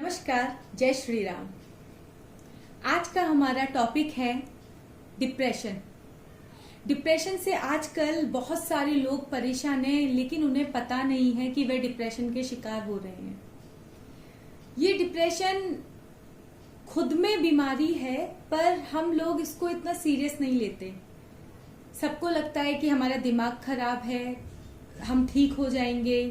नमस्कार, जय श्री राम। आज का हमारा टॉपिक है डिप्रेशन। डिप्रेशन से आजकल बहुत सारे लोग परेशान हैं, लेकिन उन्हें पता नहीं है कि वे डिप्रेशन के शिकार हो रहे हैं। ये डिप्रेशन खुद में बीमारी है, पर हम लोग इसको इतना सीरियस नहीं लेते। सबको लगता है कि हमारा दिमाग खराब है, हम ठीक हो जाएंगे।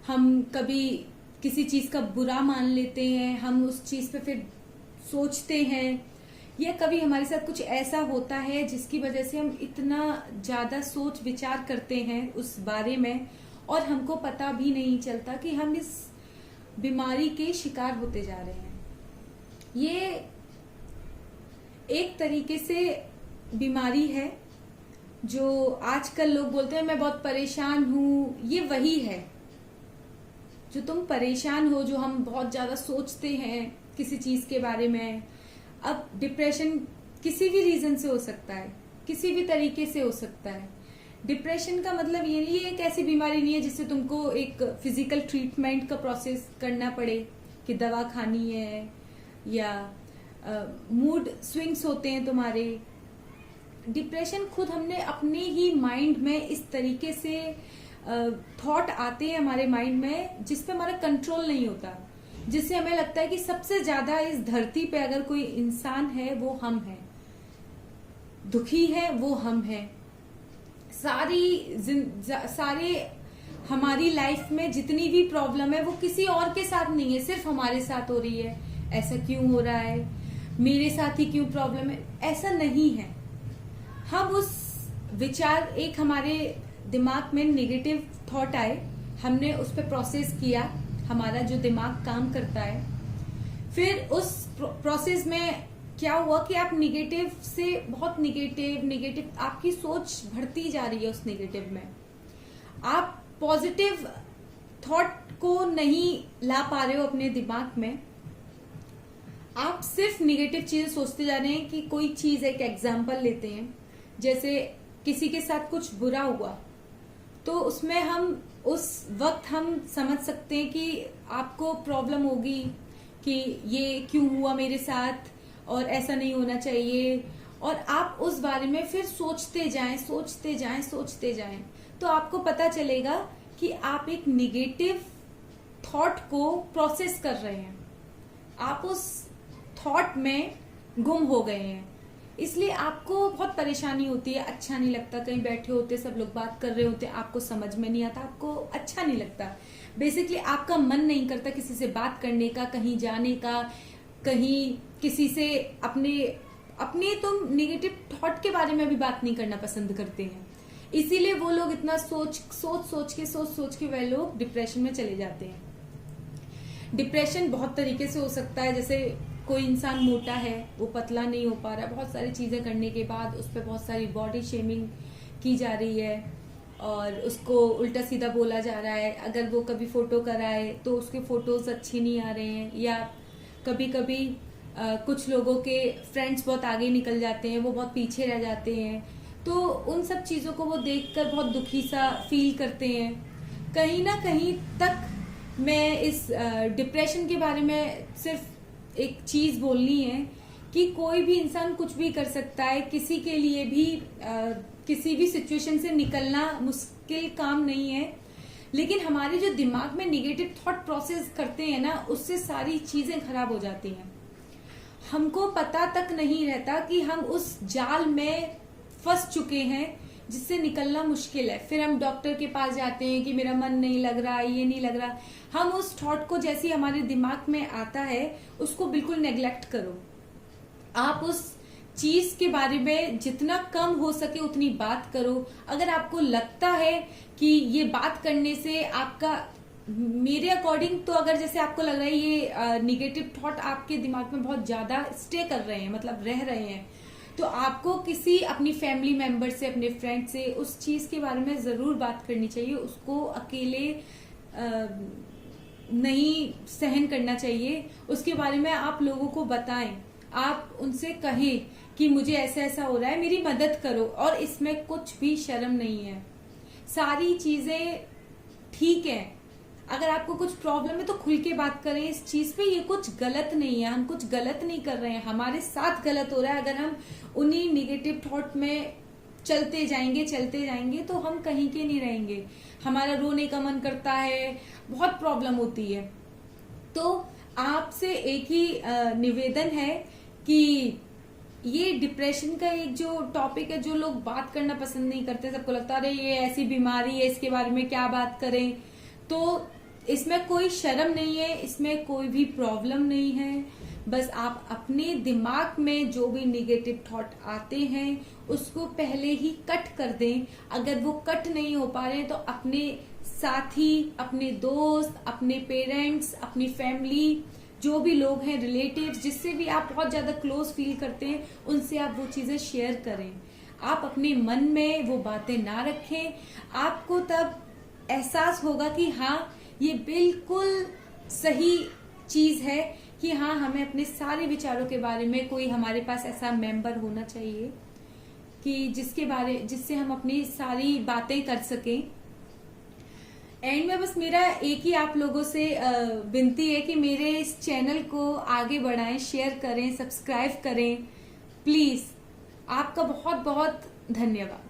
हम कभी किसी चीज का बुरा मान लेते हैं, हम उस चीज पे फिर सोचते हैं, या कभी हमारे साथ कुछ ऐसा होता है जिसकी वजह से हम इतना ज्यादा सोच विचार करते हैं उस बारे में, और हमको पता भी नहीं चलता कि हम इस बीमारी के शिकार होते जा रहे हैं। ये एक तरीके से बीमारी है जो आजकल लोग बोलते हैं मैं बहुत परेशान हूं। ये वही है जो तुम परेशान हो, जो हम बहुत ज्यादा सोचते हैं किसी चीज के बारे में। अब डिप्रेशन किसी भी रीजन से हो सकता है, किसी भी तरीके से हो सकता है। डिप्रेशन का मतलब ये नहीं है, एक ऐसी बीमारी नहीं है जिससे तुमको एक फिजिकल ट्रीटमेंट का प्रोसेस करना पड़े कि दवा खानी है, या मूड स्विंग्स होते हैं तुम्हारे। डिप्रेशन खुद हमने अपने ही माइंड में इस तरीके से थॉट आते हैं हमारे माइंड में जिस पे हमारा कंट्रोल नहीं होता, जिससे हमें लगता है कि सबसे ज्यादा इस धरती पे अगर कोई इंसान है वो हम हैं, दुखी है वो हम हैं। सारे हमारी लाइफ में जितनी भी प्रॉब्लम है वो किसी और के साथ नहीं है, सिर्फ हमारे साथ हो रही है। ऐसा क्यों हो रहा है, मेरे साथ ही क्यों प्रॉब्लम है, ऐसा नहीं है। हम उस विचार, एक हमारे दिमाग में नेगेटिव थॉट आए, हमने उस पर प्रोसेस किया, हमारा जो दिमाग काम करता है, फिर उस प्रोसेस में क्या हुआ कि आप नेगेटिव से बहुत नेगेटिव आपकी सोच बढ़ती जा रही है। उस नेगेटिव में आप पॉजिटिव थॉट को नहीं ला पा रहे हो अपने दिमाग में, आप सिर्फ नेगेटिव चीजें सोचते जा रहे हैं। कि कोई चीज, एक एग्जांपल लेते हैं, जैसे किसी के साथ कुछ बुरा हुआ, तो उसमें हम उस वक्त हम समझ सकते हैं कि आपको प्रॉब्लम होगी कि ये क्यों हुआ मेरे साथ और ऐसा नहीं होना चाहिए, और आप उस बारे में फिर सोचते जाएं, तो आपको पता चलेगा कि आप एक निगेटिव थॉट को प्रोसेस कर रहे हैं, आप उस थॉट में गुम हो गए हैं। इसलिए आपको बहुत परेशानी होती है, अच्छा नहीं लगता। कहीं बैठे होते, सब लोग बात कर रहे होते, आपको समझ में नहीं आता, आपको अच्छा नहीं लगता। बेसिकली आपका मन नहीं करता किसी से बात करने का, कहीं जाने का, कहीं किसी से अपने तुम निगेटिव थॉट के बारे में भी बात नहीं करना पसंद करते हैं। इसीलिए वो लोग इतना सोच के वह लोग डिप्रेशन में चले जाते हैं। डिप्रेशन बहुत तरीके से हो सकता है। जैसे कोई इंसान मोटा है, वो पतला नहीं हो पा रहा, बहुत सारी चीजें करने के बाद उस पर बहुत सारी बॉडी शेमिंग की जा रही है और उसको उल्टा सीधा बोला जा रहा है। अगर वो कभी फोटो कराए तो उसके फोटोज अच्छे नहीं आ रहे हैं, या कभी कभी कुछ लोगों के फ्रेंड्स बहुत आगे निकल जाते हैं, वो बहुत पीछे रह जाते हैं। तो उन सब चीजों को वो देखकर बहुत दुखी सा फील करते हैं। कहीं ना कहीं तक मैं इस डिप्रेशन के बारे में सिर्फ एक चीज बोलनी है कि कोई भी इंसान कुछ भी कर सकता है। किसी के लिए भी किसी भी सिचुएशन से निकलना मुश्किल काम नहीं है, लेकिन हमारे जो दिमाग में निगेटिव थॉट प्रोसेस करते हैं ना, उससे सारी चीजें खराब हो जाती हैं। हमको पता तक नहीं रहता कि हम उस जाल में फंस चुके हैं जिससे निकलना मुश्किल है। फिर हम डॉक्टर के पास जाते हैं कि मेरा मन नहीं लग रहा, ये नहीं लग रहा। हम उस थॉट को जैसे हमारे दिमाग में आता है उसको बिल्कुल नेग्लेक्ट करो। आप उस चीज के बारे में जितना कम हो सके उतनी बात करो। अगर आपको लगता है कि ये बात करने से आपका, मेरे अकॉर्डिंग तो अगर जैसे आपको लग रहा है ये निगेटिव थॉट आपके दिमाग में बहुत ज्यादा स्टे कर रहे हैं, मतलब रह रहे हैं, तो आपको किसी अपनी फैमिली मेंबर से, अपने फ्रेंड से उस चीज के बारे में जरूर बात करनी चाहिए। उसको अकेले नहीं सहन करना चाहिए। उसके बारे में आप लोगों को बताएं, आप उनसे कहें कि मुझे ऐसा ऐसा हो रहा है, मेरी मदद करो। और इसमें कुछ भी शर्म नहीं है, सारी चीजें ठीक है। अगर आपको कुछ प्रॉब्लम है तो खुल के बात करें इस चीज पे। ये कुछ गलत नहीं है, हम कुछ गलत नहीं कर रहे हैं, हमारे साथ गलत हो रहा है। अगर हम उन्हीं निगेटिव थॉट में चलते जाएंगे तो हम कहीं के नहीं रहेंगे। हमारा रोने का मन करता है, बहुत प्रॉब्लम होती है। तो आपसे एक ही निवेदन है कि ये डिप्रेशन का एक जो टॉपिक है, जो लोग बात करना पसंद नहीं करते, सबको लगता है अरे ये ऐसी बीमारी है, इसके बारे में क्या बात करें। तो इसमें कोई शर्म नहीं है, इसमें कोई भी प्रॉब्लम नहीं है। बस आप अपने दिमाग में जो भी निगेटिव थॉट आते हैं उसको पहले ही कट कर दें। अगर वो कट नहीं हो पा रहे हैं तो अपने साथी, अपने दोस्त, अपने पेरेंट्स, अपनी फैमिली, जो भी लोग हैं, रिलेटिव्स, जिससे भी आप बहुत ज्यादा क्लोज फील करते हैं, उनसे आप वो चीजें शेयर करें। आप अपने मन में वो बातें ना रखें। आपको तब एहसास होगा कि हाँ ये बिल्कुल सही चीज है कि हाँ हमें अपने सारे विचारों के बारे में कोई हमारे पास ऐसा मेंबर होना चाहिए कि जिससे हम अपनी सारी बातें कर सकें। एंड में बस मेरा एक ही आप लोगों से विनती है कि मेरे इस चैनल को आगे बढ़ाएं, शेयर करें, सब्सक्राइब करें प्लीज। आपका बहुत बहुत धन्यवाद।